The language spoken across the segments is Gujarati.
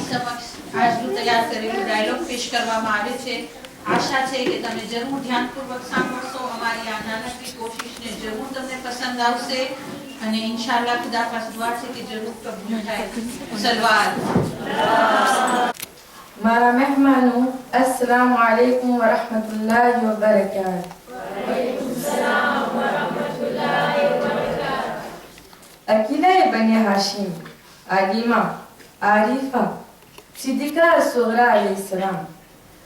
સમક્ષ આજનું તૈયાર કરેલું ડાયલોગ પેશ કરવામાં આવે છે। આશા છે કે તમે જરૂર ધ્યાનપૂર્વક સાંભળશો। અમારી આ નાનકડી કોશિશને જરૂર તમને પસંદ આવશે અને ઇન્શાઅલ્લાહ ખુદા પાસે દુઆ છે કે જરૂર કબૂલ થાય। સલવાત। મારા મહેમાનો, अस्सलाम वालेकुम व रहमतुल्लाहि व बरकातहू। वालेकुम सलाम व रहमतुल्लाहि व बरकातहू। अकीला बने हाशिम, आलिमा, आरिफा, सिद्दीका सुगरा अलैहिस्सलाम,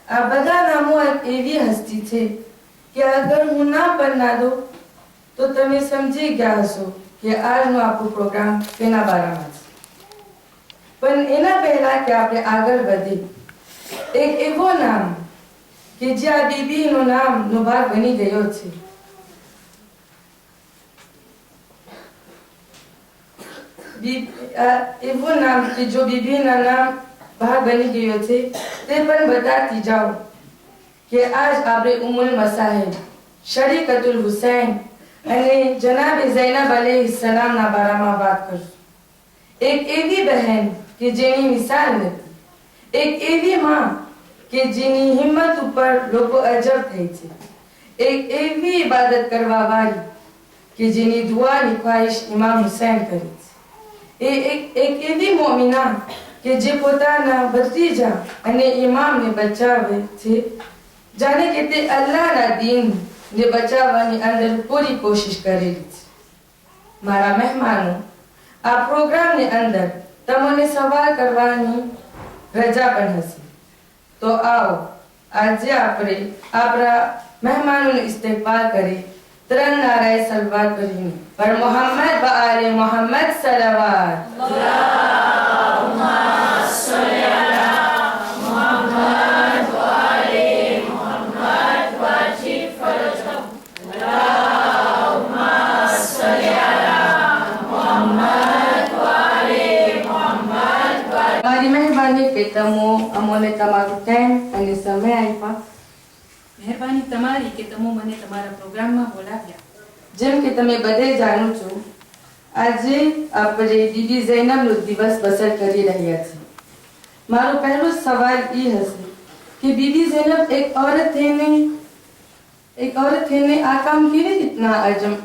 આ બધા નામો એક એવી હસ્તી છે કે અગર હું ના પણ ના દો તો તમે સમજી ગયા હશો કે આજનો આપણો પ્રોગ્રામ તેના બારામાં છે। પણ એના પહેલા કે આપણે આગળ વધીએ, એક એવો નામ કે જ્યાં બીબીનો નામનો ભાગ બની ગયો છે। એવો નામ કે જો બીબીના નામ ભાગ બની ગયો છે તે પણ બતાતી જાઓ કે આજ આપણે ઉમ્મુલ મસાહિબ શરીકતુલ હુસૈન અને જનાબ ઝૈનબ अलैहिस्सलामના બારામાં વાત કરશું। એક એવી બહેન કે જેની મિસાલ નથી, એક એવી માં કે જેની હિંમત ઉપર લોકો અજબ થઈ છે, એક એવી ઇબાદત કરવા વાળી કે જેની દુઆની ખ્વાહિશ ઇમામ હુસૈન કરી છે, એક એવી મોમિના કે જે પોતાના ભત્રીજા અને ઇમામને બચાવે છે જાણે કે તે અલ્લાહના દીનને બચાવવાની અંદર પૂરી કોશિશ કરેલી છે। મારા મહેમાનો, આ પ્રોગ્રામની અંદર તમને સવાલ કરવાની રજા પણ હશે, તો આવો આજે આપણે આપણા મહેમાનોનો ઇસ્તકબાલ કરી ત્રણ નારાએ સલવાત કરીને પર મોહમ્મદ વ આલે મોહમ્મદ સલવાત। મારી મહેરબાની કે તમો અમોને તમારું ટાઈમ અને સમય આપ્યા। મહેરબાની તમારી કે તમે મને તમારા પ્રોગ્રામમાં બોલાવ્યા। જેમ કે તમે બધે જાણો છો, આજે આપણે બીબી ઝૈનબનો દિવસ બસર કરી રહ્યા છીએ। મારો પહેલો સવાલ એ હશે કે બીબી ઝૈનબ એક औरत થઈને આ કામ કેવી રીતના અજમ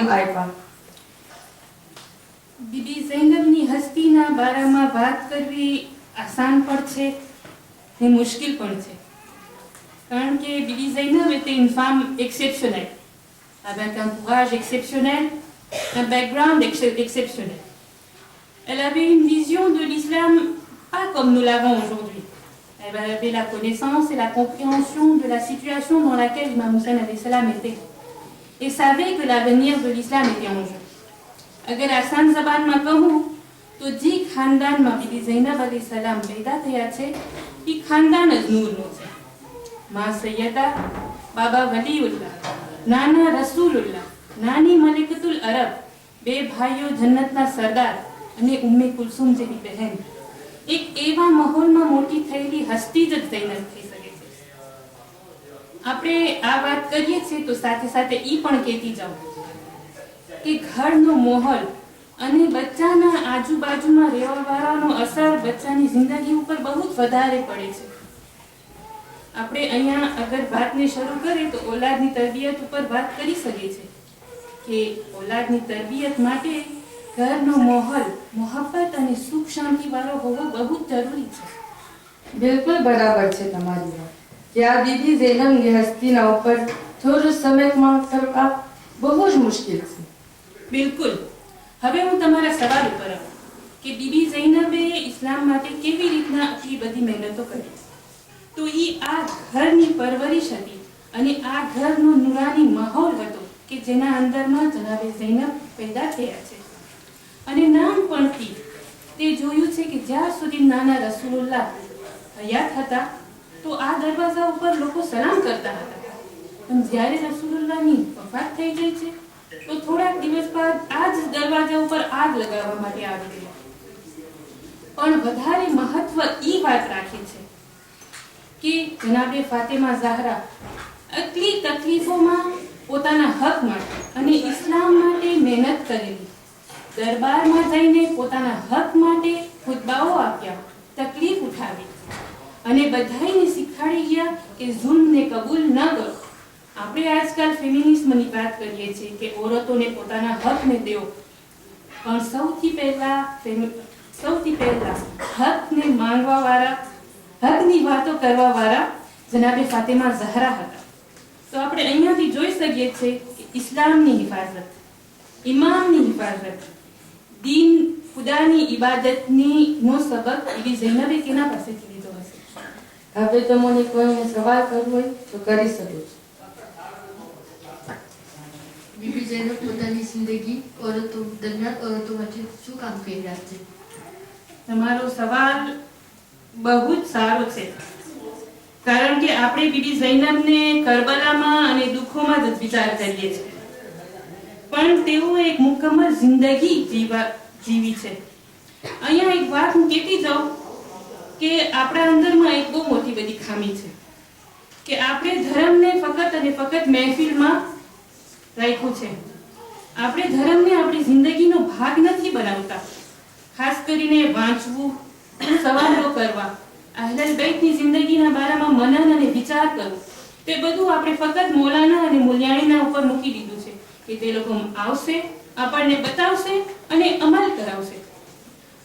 આપ્યા? બીબી ઝૈનબની હસ્તીના બારામાં વાત કરવી આસાન પણ છે ને મુશ્કેલ પણ છે, કારણ que Bibi Zainab était une femme exceptionnelle, avec un courage exceptionnel, un background exceptionnel. Elle avait une vision de l'islam pas comme nous l'avons aujourd'hui. Elle avait la connaissance et la compréhension de la situation dans laquelle Imam Hussein alayhi salam était, et savait que l'avenir de l'islam était en jeu. अगर आसान जबान में कहूँ तो जी खानदान में बीबी ज़ैनब अलैहिस्सलाम पैदा थया छे ई खानदान ज नूरनो छे। मां सैयदा, बाबा वलीउल्लाह, नाना रसूलुल्लाह, नानी मलिकतुल अरब, बे भाईओ जन्नतना सरदार अने उम्मे कुलसुम जेवी बहन, एक एवा माहौल में मोटी थयेली हस्ती ज ज़ैनब थई सके छे। आपणे आ वात करीए छे तो साथे साथे ई पण कहेती जाऊं કે ઘરનો માહોલ અને બચ્ચાના આજુબાજુમાં રહેવાવાળાનો અસર બચ્ચાની જિંદગી ઉપર બહુ જ વધારે પડે છે। આપણે અહીંયા અગર વાતને શરૂ કરીએ તો ઓલાદની તરબિયત ઉપર વાત કરી શકીએ છે કે ઓલાદની તરબિયત માટે ઘરનો માહોલ મોહબ્બત અને સુખ શાંતિવાળો હોવો બહુ જ જરૂરી છે। બિલકુલ બરાબર છે તમારી વાત કે આ બીબી ઝૈનબની હસ્તીના ઉપર થોડું સમયમાં કરવા બહુ જ મુશ્કેલ છે। બિલકુલ। હવે હું તમારા સવાલ ઉપર આવું કે બીબી ઝૈનબે ઇસ્લામ માટે કેવી રીતના આટલી બધી મહેનતો કરી, તો એ આ ઘરની પરવરિશ હતી અને આ ઘરનો નુરાની માહોલ હતો કે જેના અંદરમાં જનાબે ઝૈનબ પેદા થયા છે। અને નાનપણથી તે જોયું છે કે જ્યાં સુધી નાના રસૂલુલ્લાહ હયાત હતા તો આ દરવાજા ઉપર લોકો સલામ કરતા હતા, પણ જ્યારે રસૂલુલ્લાહની વફાત થઈ જાય છે तो थोड़ा दिवस बाद आज दरवाजा ऊपर आग लगावा माटे आवी गया। पण वधारे महत्व ई बात राखी छे कि जनाबे फातिमा ज़हरा अतली तकलीफोमां पोताना हक माटे अने इस्लाम माटे मेहनत करेली, दरबारमां जईने पोताना हक माटे खुतबाओ आप्या, તકલીફ ઉઠાવી અને બધાઈને શીખવાડી ગયા કે જુલ્મને કબૂલ ન કરો. આપણે આજકાલ ફેમિનિઝમની વાત કરીએ છીએ કે औरतोને પોતાના હકને દેવો, પણ સૌથી પહેલા હકને માંગવા વાળા, હકની વાતો કરવા વાળા જનાબે ફાતિમા ઝહરા હતા. તો આપણે અહીંયાથી જોઈ શકીએ છીએ કે ઇસ્લામની હિફાજત, ઇમામની હિફાજત, દીન ખુદાની ઇબાદતની નો સબક બીબી ઝૈનબે કેના પાસેથી લીધો હશે? હવે તમને કોઈને સવાલ કરવો હોય તો કરી શકો છો. બીબી ઝૈનબ પોતાની જિંદગી औरतो દરમિયાન औरतो માટે શું કામ કરી રહ્યા છે? તમારો સવાલ બહુ જ સારો છે, કારણ કે આપણે બીબી ઝૈનબને કરબલામાં અને દુઃખોમાં જ વિચાર કરીએ છીએ, પણ તેઓ એક મુકમ્મલ જિંદગી જીવી છે. અહીંયા એક વાત હું કહેતી જાઉં કે આપણા અંદરમાં એક બહુ મોટી બધી ખામી છે કે આપણે ધર્મને ફક્ત અને ફક્ત મહેફિલમાં રાખ્યું છે. આપણે ધર્મને આપણી જિંદગીનો ભાગ નથી બનાવતા. ખાસ કરીને વાંચવું, સવાલો કરવા, અહલલ બેતની જિંદગીના બારામાં મનન અને વિચાર કરવો, તે બધું આપણે ફક્ત મૌલાના અને મુલિયાણીના ઉપર મૂકી દીધું છે કે તે લોકો આવશે, આપણને બતાવશે અને અમલ કરાવશે.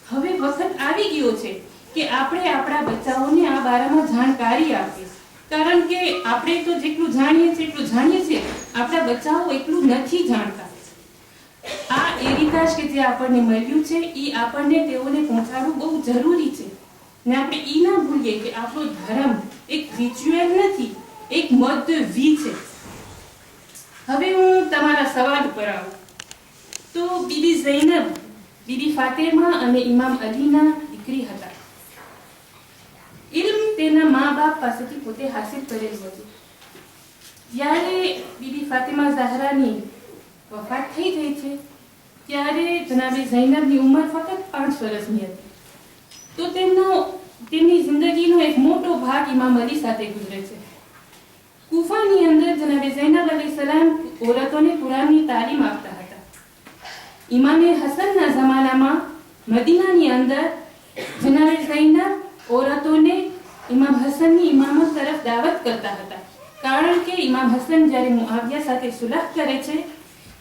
હવે વખત આવી ગયો છે કે આપણે આપણા બચ્ચાઓને આ બારામાં જાણકારી આપીએ, કારણ કે આપણે તો જેટલું જાણીએ છીએ આપણા બચ્ચાઓ એટલું નથી જાણતા. આ એરિતાજ કે જે આપણને મળ્યું છે એ આપણને તેઓને પહોંચાડવું બહુ જરૂરી છે. ને આપણે ઈ ના ભૂલીએ કે આપણો ધર્મ એક રિચ્યુઅલ નથી, એક મધ્યવી છે. હવે હું તમારા સવાલ ઉપર આવું તો બીબી ઝૈનબ બીબી ફાતિમા અને ઇમામ અલીના દીકરી હતા. ઇલ્મ તેના મા બાપ પાસેથી પોતે હાસિલ કરેલું હતું. જ્યારે બીબી ફાતિમા ઝહરાની વફાત થઈ ગઈ છે ત્યારે જનાબે ઝૈનબની ઉંમર ફક્ત 5 વર્ષની હતી. તો તેમની જિંદગીનો એક મોટો ભાગ ઇમામ અલી સાથે ગુજરે છે. કુફાની અંદર જનાબે ઝૈનબ અલૈહિસ્સલામ औरतोને કુરાનની તાલીમ આપતા હતા. ઇમામે હસનના જમાનામાં મદીનાની અંદર જનાબે ઝૈનબ औरतोને ઇમામ હસનની ઇમામત તરફ દાવત કરતા હતા, કારણ કે ઇમામ હસન જ્યારે મુઆવિયા સાથે સુલહ કરે છે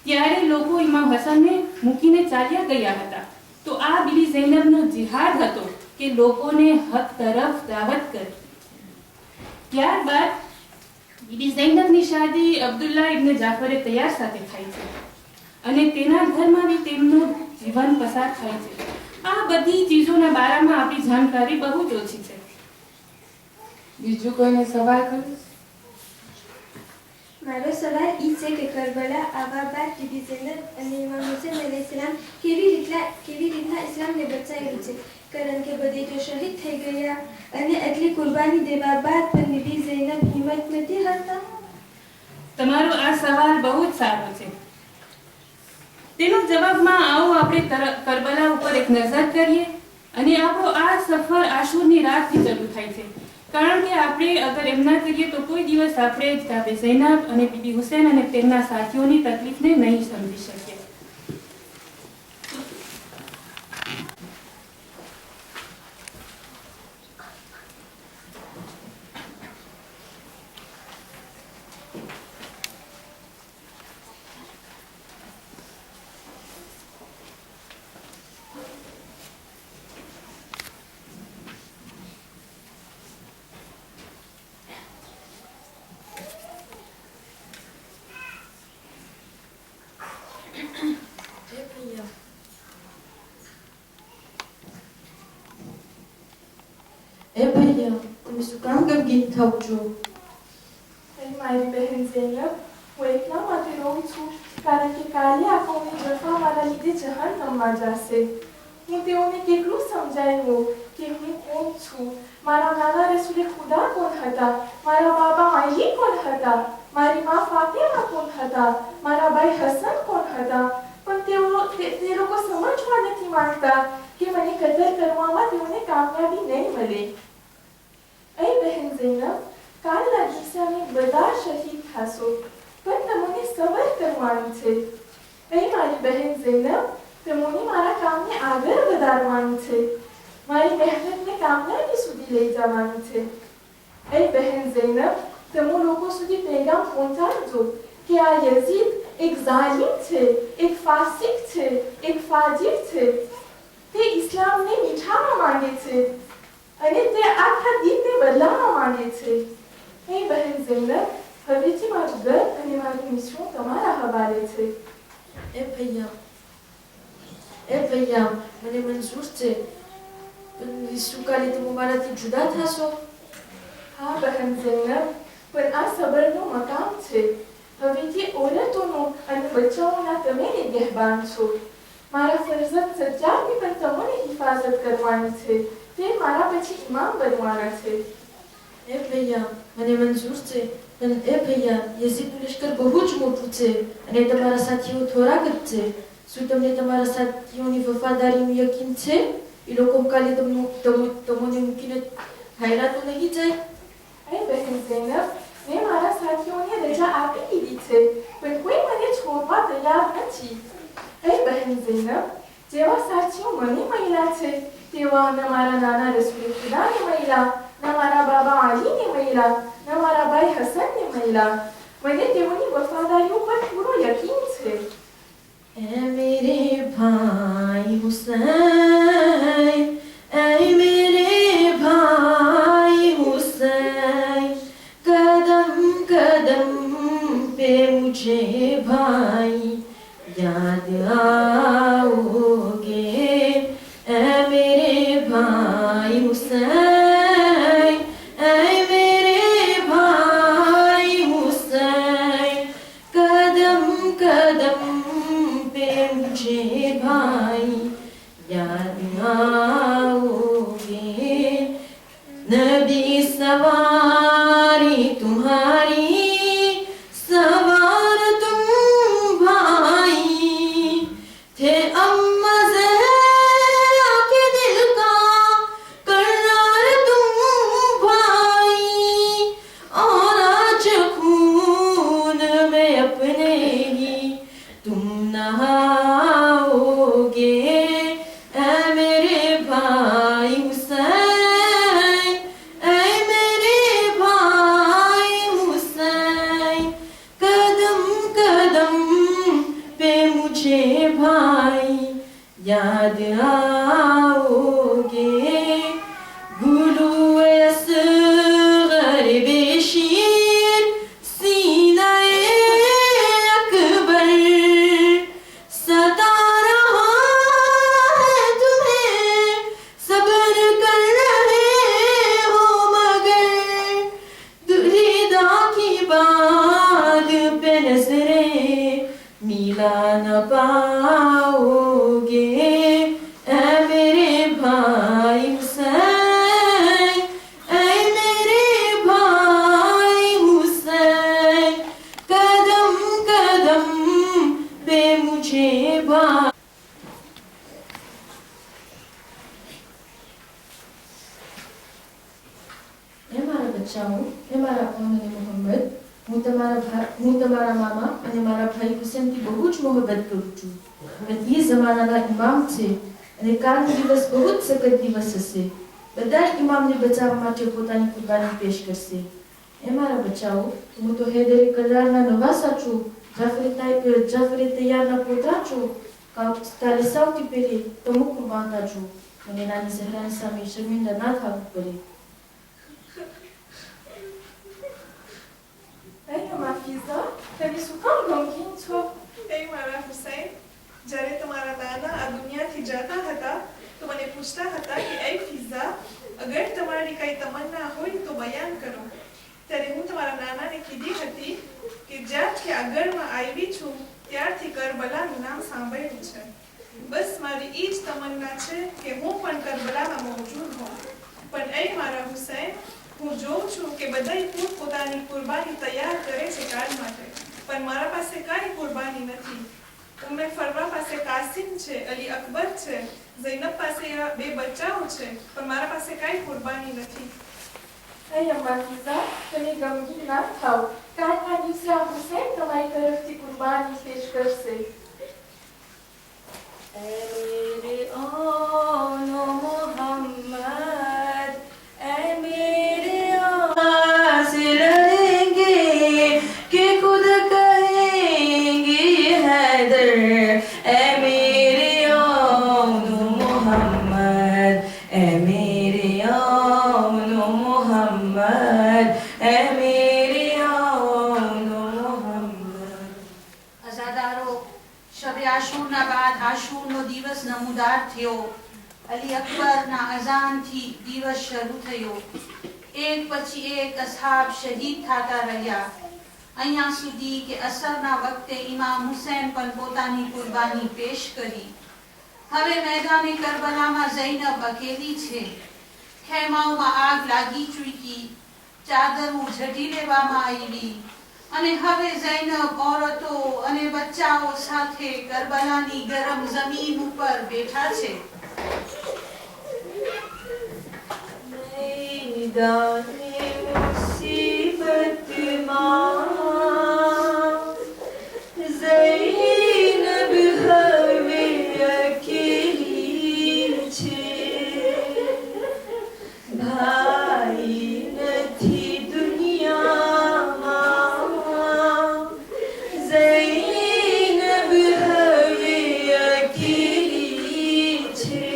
ત્યારે લોકો ઇમામ હસનને મૂકીને ચાલ્યા ગયા હતા. તો આ બીબી ઝૈનબનો જિહાદ હતો કે લોકોને હક તરફ દાવત કરી. ત્યારબાદ બીબી ઝૈનબની શાદી અબ્દુલ્લાહ ઇબ્ન જાફરે તૈયાર સાથે થાય છે અને તેના ઘરમાં બી તેમનું જીવન પસાર થાય છે. આ બધી ચીજોના બારામાં આપણી જાણકારી બહુ જ ઓછી છે. બીજું કોઈને સવાલ કરવો? મારો સવાલ એ છે કે કરબલા આવ્યા બાદ બીબી ઝૈનબ અને ઇમામ હુસૈન અલૈહિસ્સલામ કેવી રીતના ઇસ્લામને બચાવ્યું છે, કારણ કે બધે તો શહીદ થઈ ગયા અને એટલી કુરબાની દેવા બાદ પણ બીબી ઝૈનબ હિંમત નથી હારતા. તમારો આ સવાલ બહુ જ સારો છે. તેનો જવાબમાં આવો આપણે કરબલા ઉપર એક નજર કરીએ અને આપણો આ સફર આશુરની રાતથી શરૂ થાય છે, કારણ કે આપણે અગર એમ ના કરીએ તો કોઈ દિવસ આપણે જનાબે ઝૈનબ અને બીબી હુસૈન અને તેમના સાથીઓની તકલીફને નહીં સમજી શકીએ. એ ભૈયા, તમે શું કામ ગમગીન થાવ છો? મારી બહેન ઝૈનબ, હું એટલા માટે રોઉં છું કારણ કે કાલે આ કોમની જફા મારા લીધે જહન્નમમાં જશે. હું તેઓને કેટલું સમજાવ્યું કે હું કોણ છું, મારા નાના રસૂલે ખુદા કોણ હતા, મારા બાબા અલી કોણ હતા, મારી મા ફાતિમા કોણ હતા, મારા ભાઈ હસન કોણ હતા, પણ તે લોકો સમજવા નથી માંગતા કે મને કદર કરવામાં તેઓને કામયાબી નહીં મળે. એ બહેન ઝૈનબ, કાલના દિવસે અમે બધા શહીદ થશો, પણ તમને સબર કરવાનું છે. એ મારી બહેન ઝૈનબ, તમને મારા કામને આગળ વધારવાનું છે. મારી મહેનતને કામયાબી સુધી લઈ જવાનું છે. એ બહેન ઝૈનબ, તમે લોકો સુધી પેગામ પહોંચાડજો કે આ યઝીદ એક ઝાલિમ છે, એક ફાસિક છે, એક ફાજિર છે. તે ઇસ્લામને મીઠાવા માંગે છે અને તે આખા દીનને બદલાવવા માંગે છે. એ બહેન ઝૈનબ, હવેથી મારું ઘર અને મારું મિશ્રણ તમારા હવાલે છે. એ ભૈયા, મને મંજૂર છે, પણ શું કાલે તમે મારાથી જુદા થશો? હા બહેન ઝૈનબ, પણ આ સબરનો મકામ છે. હવેથી ઓરતોનો અને બચ્ચાઓના તમે નિગહેબાન છો. મારા ફરજંદ સજ્જાદની પણ તમને હિફાજત કરવાની છે. તે મારા પછી ઇમામ બનવાના છે. એ ભૈયા, મને મંજૂર છે, પણ એ ભૈયા, યઝીદનું લશ્કર બહુ જ મોટું છે અને તમારા સાથીઓ થોડાક જ છે. શું તમને તમારા સાથીઓની વફાદારીનું યકીન છે? એ લોકો કાલે તમને મૂકીને હાયરા તો નહીં જાય? એ બહેન ઝૈનબ, મેં મારા સાથીઓને રજા આપી દીધી છે, પણ કોઈ મને છોડવા તૈયાર નથી. એ બહેન ઝૈનબ, જેવા સાથીઓ મને મળ્યા છે તેવા ન મારા નાના રસૂલ ખુદાને મળ્યા, ન મારા બાબા અલીને મળ્યા, ન મારા ભાઈ હસનને મળ્યા. મને તેઓની વફાદારીઓ પર પૂરો યકીન છે. ए मेरे भाई हुसैन, ए मेरे भाई हुसैन, कदम कदम पे मुझे भाई याद आओगे. ए मेरे भाई हुसैन, ए मेरे भाई हुसैन, कदम कदम मुझे भाई याद आओगे. नबी सवारी तुम्हारी, सवार तुम भाई थे. अम्मा ज़हरा के दिल का करार तुम भाई, और आज खून में अपने ही तुम नहाओगे. ऐ मेरे भाई हुसैन, ऐ मेरे भाई हुसैन, कदम कदम पे मुझे भाई याद आओगे. गुलूए असग़र बेशीर सीनाए अकबर सता रहा है तुम्हें, सब्र कर रहे हो मगर दुरीदा की बात पे नजरें मिला न पाओगे. ऐ मेरे भाई हुसैन, ऐ मेरे भाई हुसैन, कदम कदम पे मुझे भाई. એ મારા બચ્ચાઓ, એ મારા અમન અને મોહમ્મદ, હું તમારા મામા અને મારા ભાઈ હુસેનથી બહુ જ મોહબ્બત કરું છું. પણ એ જમાનાના ઇમામ છે અને કાલનો દિવસ બહુ જ સખત દિવસ હશે. બધા જ ઇમામને બચાવવા માટે પોતાની કુરબાની પેશ કરશે. એ મારા બચ્ચાઓ, હું તો હૈદરે કરારના નવાસા છું, જાફરે તૈયારના પોતા છું. કાલે સૌથી પહેલે તમે કુરબાન થાજો. મને નાની ઝહરાની સામે શર્મિંદા ના થવું પડે. એ માફીઝા, તમે શું કામ ગમગીન છો? એ મારા હુસૈન, જ્યારે તમારા નાના આ દુનિયાથી જતા હતા તો મને પૂછતા હતા કે એ ફિઝા, અગર તમારી કઈ તમન્ના હોય તો બયાન કરો. ત્યારે હું તમારા નાનાને કીધી હતી કે જ્યારથી આ ઘરમાં આવી છું ત્યારથી કરબલાનું નામ સાંભળ્યું છે. બસ મારી એ જ તમન્ના છે કે હું પણ કરબલામાં મોજૂદ હોઉં. પણ એ મારા હુસૈન, હું જોઉં છું કે બધા પોતાની કુરબાની તૈયાર કરે છે કાલ માટે, પણ મારા પાસે કાંઈ કુરબાની નથી. ઉમ્મે ફરવા પાસે કાસિમ છે, અલી અકબર છે, ઝૈનબ પાસે આ 2 બચ્ચાઓ છે, પણ મારા પાસે કાંઈ કુરબાની નથી. એ માફીઝા, તમે ગમગીન ના થાઓ. કાલના દિવસે આ હુસૈન તમારી તરફથી કુરબાની પેશ કરશે. मेरे आनो मोहम्मद બાદ આશુરનો દિવસ નમૂદાર થયો. અલી અકબરના અઝાનથી દિવસ શરૂ થયો. એક પછી એક અસહાબ શહીદ થતા રહ્યા. અહીંયા સુધી કે અસરના વખતે ઇમામ હુસૈન પણ પોતાની કુરબાની પેશ કરી. હવે મેદાને કરબલામાં ઝૈનબ અકેલી છે. ખેમાઓમાં આગ લાગી ચૂકી, ચાદરો ઝડી લેવામાં આવી અને હવે ઝૈનબ औरतो અને બચ્ચાઓ સાથે કરબલાની ગરમ જમીન ઉપર બેઠા છે. मैदाने मुसीबत ज़ैनब हवे अकेली छे. भाई નથી દુનિયામાં, ज़ैनब हवे अकेली छे.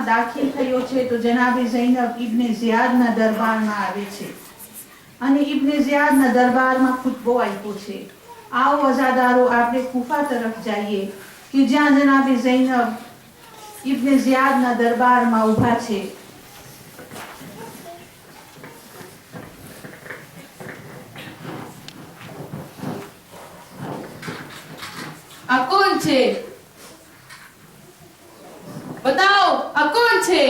દાખલ થયો છે તો જનાબે ઝૈનબ ઇબ્ને ઝિયાદના દરબારમાં આવે છે અને ઇબ્ને ઝિયાદના દરબારમાં ખુતબો આપ્યો છે. આવો અઝાદારો આપણે કુફા તરફ જઈએ કે જ્યાં જનાબે ઝૈનબ ઇબ્ને ઝિયાદના દરબારમાં ઊભા છે. આ કોણ છે? બતાવો, આ કોણ છે?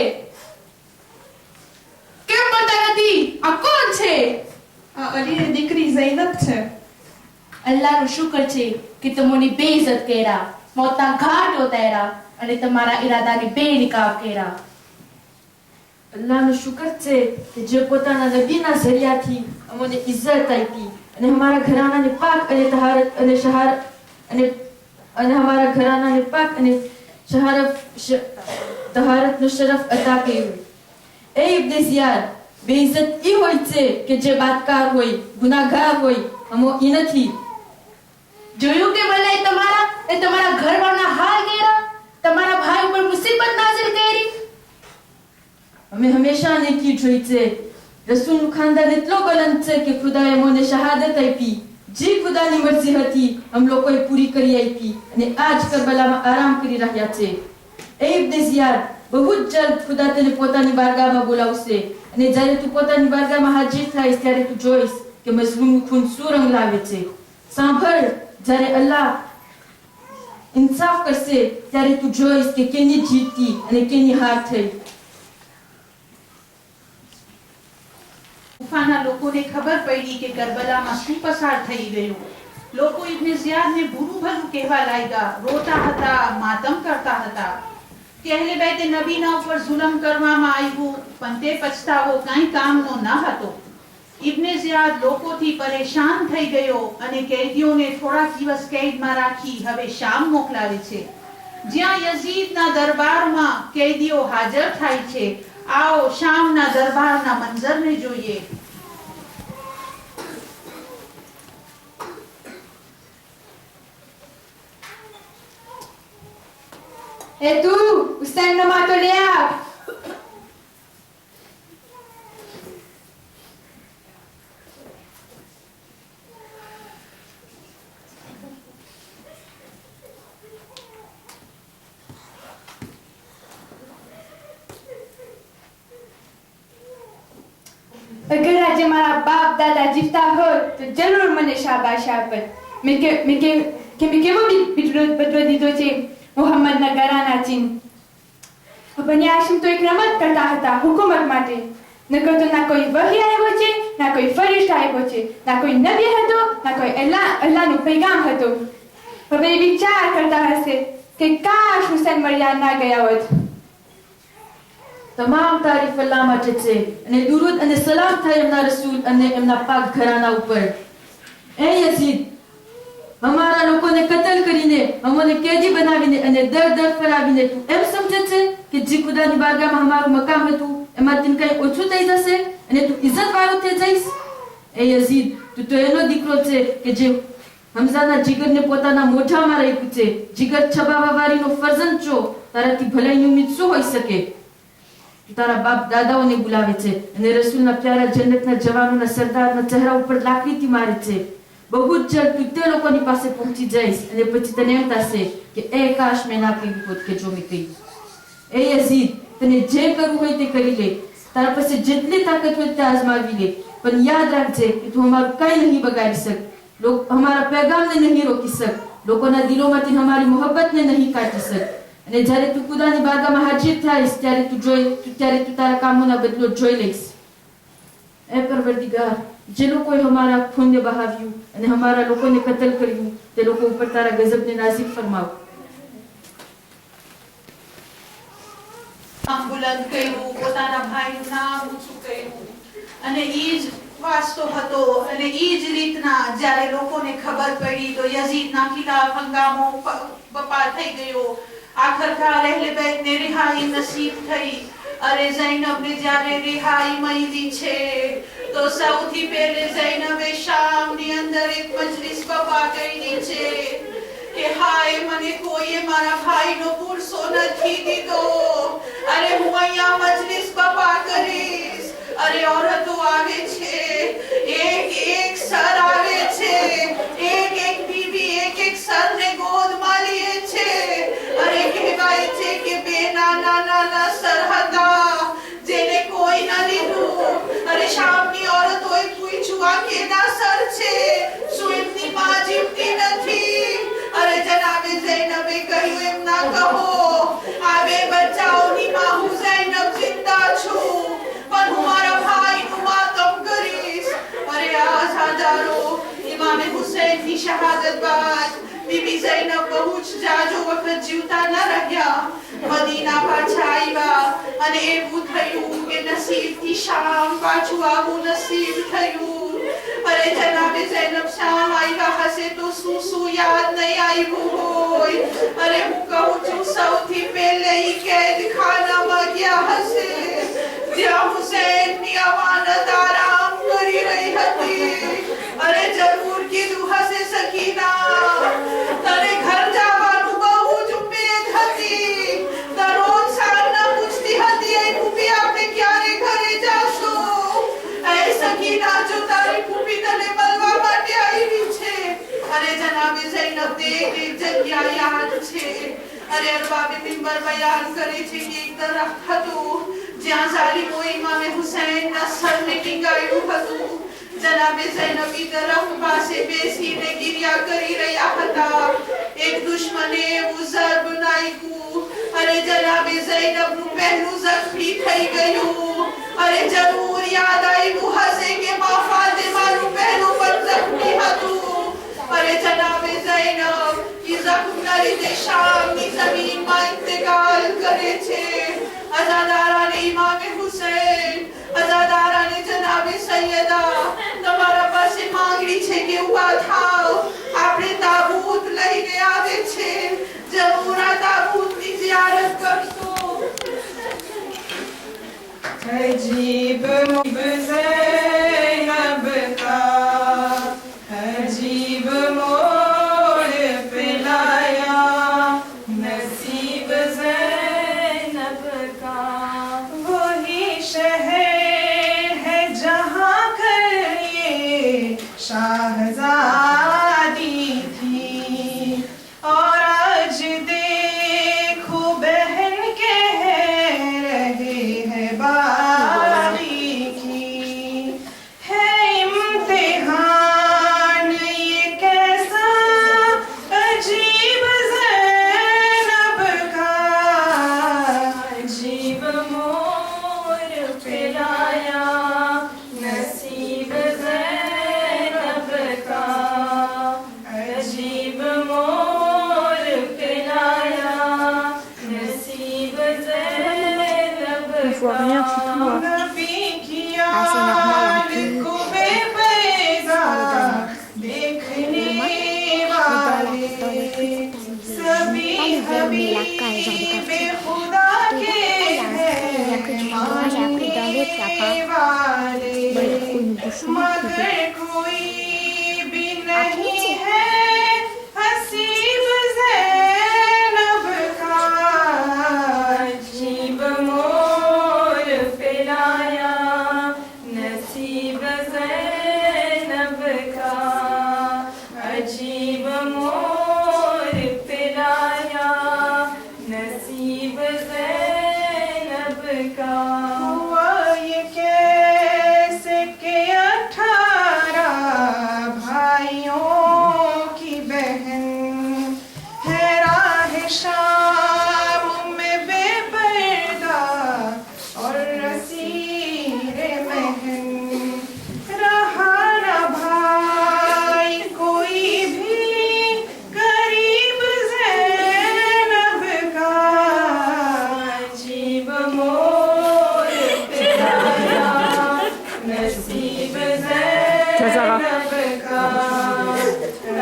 કેમ બોલતા નથી? આ કોણ છે? આ અલીની દીકરી ઝૈનબ છે. અલ્લાહનો શુક્ર છે કે તમને બેઇજ્જત કર્યા, મોતના ઘાટ ઉતાર્યા અને તમારા ઈરાદાની બેનિકાબ કર્યા. અલ્લાહનો શુક્ર છે કે જે પોતાના નબીના ઝરિયાથી અમને ઇજ્જત આપી અને અમારા ઘરાનાને પાક અને તહારત અને શહારત અને અમારા ઘરાનાને પાક અને તહારતનો શરફ અતા કર્યું. એ ઇબ્ને ઝિયાદ, બેઇજ્જત એ હોય છે કે જે બાદકાર હોય, ગુનાહગાર હોય, અમો ઈ નથી. જોયું કે મને તમારા ઘરવાળાના હાલ કર્યા, તમારા ભાઈ ઉપર મુસીબત નાઝિલ કરી. અમે હંમેશા નેકી જોઈ છે. રસૂલનું ખાનદાન એટલો બુલંદ છે કે ખુદાએ અમને શહાદત આપી. જે ખુદાની મરજી હતી हम લોકોએ પૂરી કરી આપી અને આજ કરબલામાં આરામ કરી રહ્યા છે. એ ઇબ્ને ઝિયાદ, બહુ જ જલ્દ ખુદા તને પોતાની બારગાહમાં બોલાવશે અને જ્યારે તું પોતાની બારગાહમાં હાજર થાઈશ ત્યારે તું જોઈશ કે મઝલૂમનું ખૂન શું રંગ લાવે છે. સાંભળ, જ્યારે અલ્લાહ ઇન્સાફ કરશે ત્યારે તું જોઈશ કે કેની જીતી અને કેની હાર થઈ. કુફાના લોકોને ખબર પડી કે કરબલામાં શું પસાર થઈ ગયું. લોકો ઇબ્ને ઝિયાદને બુરું ભલું કહેવા લાગ્યા, રોતા હતા, માતમ કરતા હતા. કે અહેલે બેતે નબીના ઉપર જુલમ કરવામાં આવ્યું, પણ તે પછતાવો કાંઈ કામનો ન હતો. ઇબ્ને ઝિયાદ લોકોથી પરેશાન થઈ ગયો અને કેદીઓને થોડાક દિવસ કેદમાં રાખી હવે શામ મોકલાવે છે, જ્યાં યઝીદના દરબારમાં કેદીઓ હાજર થાય છે. આવો શામના દરબારના મંઝરને જોઈએ. એ તું હુસૈનનો માટો લે આવ. અગર આજે મારા બાપ દાદા જીવતા હોત તો જરૂર મને શાબાશ આપત. મેં કેવો બદલો દીધો છે મોહમ્મદના ઘરાનાચીન. બની હાશિમ તો એક રમત કરતા હતા હુકુમત માટે. નકર તો ના કોઈ વહી આવ્યો છે, ના કોઈ ફરિશ્તા આવ્યો છે, ના કોઈ નબી હતો, ના કોઈ અલ્લાહનો પૈગામ હતો. હવે વિચાર કરતા હશે કે કાશ હુસૈન મર્યા ના ગયા હોત. તમામ તારીફ અલ્લાહ માટે છે અને દુરૂદ અને સલામ થાય એમના રસૂલ અને એમના પાક ઘરાના ઉપર. એ યઝીદ, અમારા લોકોને કતલ કરીને, અમને કેદી બનાવીને અને દર ફરાવીને તું એમ સમજે છે કે જે ખુદાની બારગાહમાં અમારું મકામ હતું એમાંથી કંઈ ઓછું થઈ જશે અને તું ઇજ્જતવાળો થઈ જઈશ? એ યઝીદ, તું તો એનો દીકરો છે કે જે હમઝાના જીગરને પોતાના મોઢામાં રાખ્યું છે. જીગર છબાવાવાળીનો ફરજંદ છો, તારાથી ભલાઈની ઉમ્મીદ શું હોઈ શકે? તારા બાપ દાદાઓને બોલાવે છે અને રસૂલના પ્યારા જન્નતના જવાનોના સરદારના ચહેરા ઉપર લાકડીથી મારે છે. બહુ જ જલ્દ તું તે લોકોની પાસે પહોંચી જઈશ અને પછી તને એમ થશે કે એ કાશ મેં ના કહ્યું હોત કે જો મેં કહ્યું. એ યઝીદ, તને જે કરવું હોય તે કરી લે, તારા પાસે જેટલી તાકાત હોય તે આજમાવી લે, પણ યાદ રાખજે કે તું અમારું કાંઈ નહીં બગાડી શક, અમારા પેગામને નહીં રોકી શક, લોકોના દિલોમાંથી અમારી મોહબ્બતને નહીં કાઢી શક. અને જ્યારે તું ખુદાની બારગાહમાં હાજર થાઈશ ત્યારે તું તારા કામોના બદલો જોઈ લઈશ. એ પરવરદિગાર, જે લોકોએ અમારા ખૂનને બહાવ્યું અને અમારા લોકોને કતલ કર્યું તે લોકો ઉપર તારા ગજબને નાઝિલ ફરમાવ. આમ બુલંદ કર્યું, પોતાના ભાઈનું નામ ઊંચું કર્યું અને ઈ જ વાસ્તો હતો. અને ઈ જ રીતના જ્યારે લોકોને ખબર પડી તો યઝીદના ખિલાફ હંગામો બપા થઈ ગયો. આખરકાર અહેલે બેતને રિહાઈ નસીબ થઈ. અરે ઝૈનબને જ્યારે રિહાઈ મળી છે તો સૌથી પહેલે ઝૈનબે શામની અંદર એક મજલિસ બપા કરી છે કે હાય, મને કોઈએ મારા ભાઈનો પુરસો નથી દીધો. અરે હું અહીંયા મજલિસ બપા કરીશ. અરે औरतो આવે છે, એક સર આવે છે, એક બીબી એક સરને ગોદમાં લે છે. અરે કહેવાય છે કે બે નાના સર હતા જેને કોઈ ન લીધું. અરે શામની औरतોએ પૂછ્યું આ કેના સર છે, શું એમની માં જીવતી નથી? અરે જનાબે ઝૈનબે કહ્યું એમ ના કહો, આ બે બચ્ચાઓની માં હું ઝૈનબ જિંદા છું, પણ હું મારા ભાઈનું માતમ કરીશ. અરે આઝાદારો, ઇમામે હુસૈનની શહાદત બાદ બીબી ઝૈનબ બહુ જ જાજો વખત જીવતા ન રહ્યા. મદીના પાછા આવ્યા અને એવું થયું કે નસીબથી શામ પાછું આવું નસીબ થયું. અરે જનાબે ઝૈનબ શામ આવ્યા હશે તો શું યાદ નહીં આવ્યું હોય? અરે હું કહું છું સૌથી પહેલે ઈ કેદખાનામાં ગયા હશે જ્યાં હુસૈનની અમાનત આરામ કરી રહી હતી. અરે જરૂર કીધું હશે સકીના, તને ઘર જવાનું બહુ જ ઉમ્મીદ હતી. દરરોજ સાંજના પૂછતી હતી એ ફૂફી આપણે ક્યારે ઘરે જાશું? એ સકીના, જો તારી ફૂફી તને મળવા માટે આવી છે. અરે જનાબે ઝૈનબ એક જગ્યા યાદ છે. અરે અરબાબે મિંબર બયાન કરે છે કે એક દરખ્ત હતું જ્યાં ઝાલિમો ઇમામે હુસૈનના સરને ટીંગાયું હતું. જનાબે ઝૈનબ ઈ દરખ્ત પાસે બેસીને ગિરિયા કરી રહ્યા હતા. એક દુશ્મને એવું ઝરબ નાખ્યું. અરે જનાબે ઝૈનબનું પહેલું ઝખમી થઈ ગયું. અરે જરૂર યાદ આવ્યું હશે કે મા ફાતિમાનું પહેલું પણ ઝખમી હતું. अरे जनाब ज़ैनब ये ज़ख्म नरीद शाम ની જમીનમાં ઇંતકાલ કરે છે અઝાદારાને ઇમામ હુસૈન અઝાદારાને જનાબ સૈયદા તમારા પાસે માંગણી છે કે ઉભા થાઓ આપણે તાબૂત લઈને આવે છે જમૂરા તાબૂતની ઝિયારત કરશું अजीब मुब ज़ैनब का अजीब मोड़ पिलाया नसीब ज़ैनब का वही शहर है जहाँ कर ये शाहज़ादी थी और आज देखो बहन कह रहे हैं बागी की है इम्तिहान ये कैसा अजीब ज़ैनब का अजीब मोर पिलाया नसीब ज़ैनब का अजीब मोर पिलाया नसीब ज़ैनब का नबी की आल को बेपरदा देखने वाले सभी हबीब खुदा के हैं मानने वाले मगर कोई भी नहीं है हसीब ज़ैनब का अजीब मोर पिलाया नसीब ज़ैनब का अजीब मोर पिलाया नसीब ज़ैनब का हुआ ये कैसे के 18 भाइयों की बहन है राह शाम में बेपर्दा और रसीर महन रहा न भाई कोई भी करीब ज़ैनब का अजीब मोर पिलाया नसीब ज़ैनब का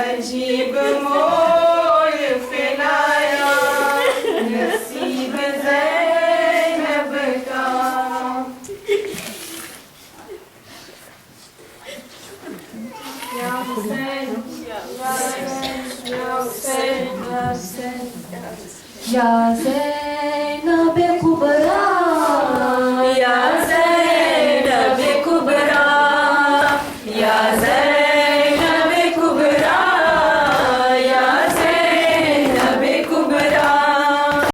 अजीब मोर पिलाया नसीब ज़ैनब का या हुसैन या हुसैन या हुसैन या ज़ैनब कुबरा